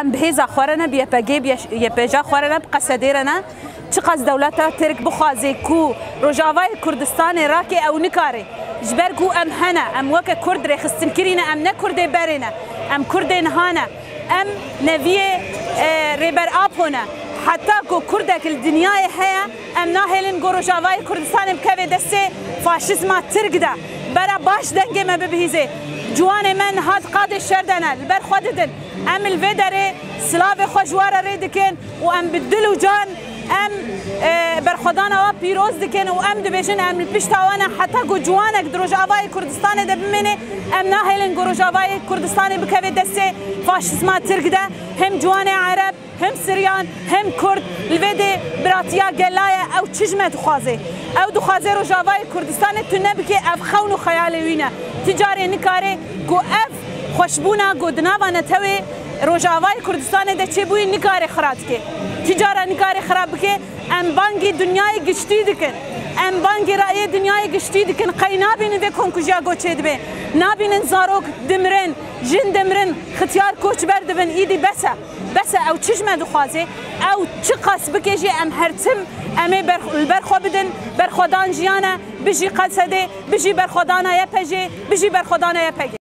بهیزا خوارنه بیا پگی بیا پجا خوارنه بقصدیرنه چقدر دولت ترک بخوازه کو روجاوای کردستان راکی او نکاره جبر کو ام هنه ام وک کرد رخستن کرینه ام نه کرد برینه ام کرد نهانه ام نویه ریبر آپونه حتی کو کردک الدنیای هیا ام ناهلن گو روجاوای کردستان بکوی دسته فاشیسما ترک ده برا باش دنگه ما ببهیزه جوان من هاد قاد شردنا البر خوددن ام الفدره سلاف خوجوار ریدکن و ام بدل و جان ام برخدانا و پیروز دکن و ام دبیشن ام الپشتاوانا حتی گو جوانک دروجاوای کردستان ده بمنه ام ناهلن گو روجاوای کردستان بکوی دسته فاشیسما ترک ده هم جوان عرب هم سریان هم کرد الوده براتیا گلایه او چجمه دخوازه او دخوازه روجاوای کردستان تونه بکه اف خون و خیال وینه تجاری نکاره گو اف خوشبونا گو دناوانه توی روجاوای کردستان ده چه بوی نکاره خراب که تجاره نکاره خراب که ام بانگی دنیای گشتی دکن ام بانگی رای دنیای گشتی دکن قی نابینن به کنکوژیا گوچه دبه نابینن زاروک دمرن جن دمرن ختیار کوچ بردبن ایدی بس او چشمه دخوازه او چه قاس بکیجی ام هرتم امی برخو بدن برخودان جیانه بجی قصده بجی برخودانه یپجی بجی برخودانه یپگی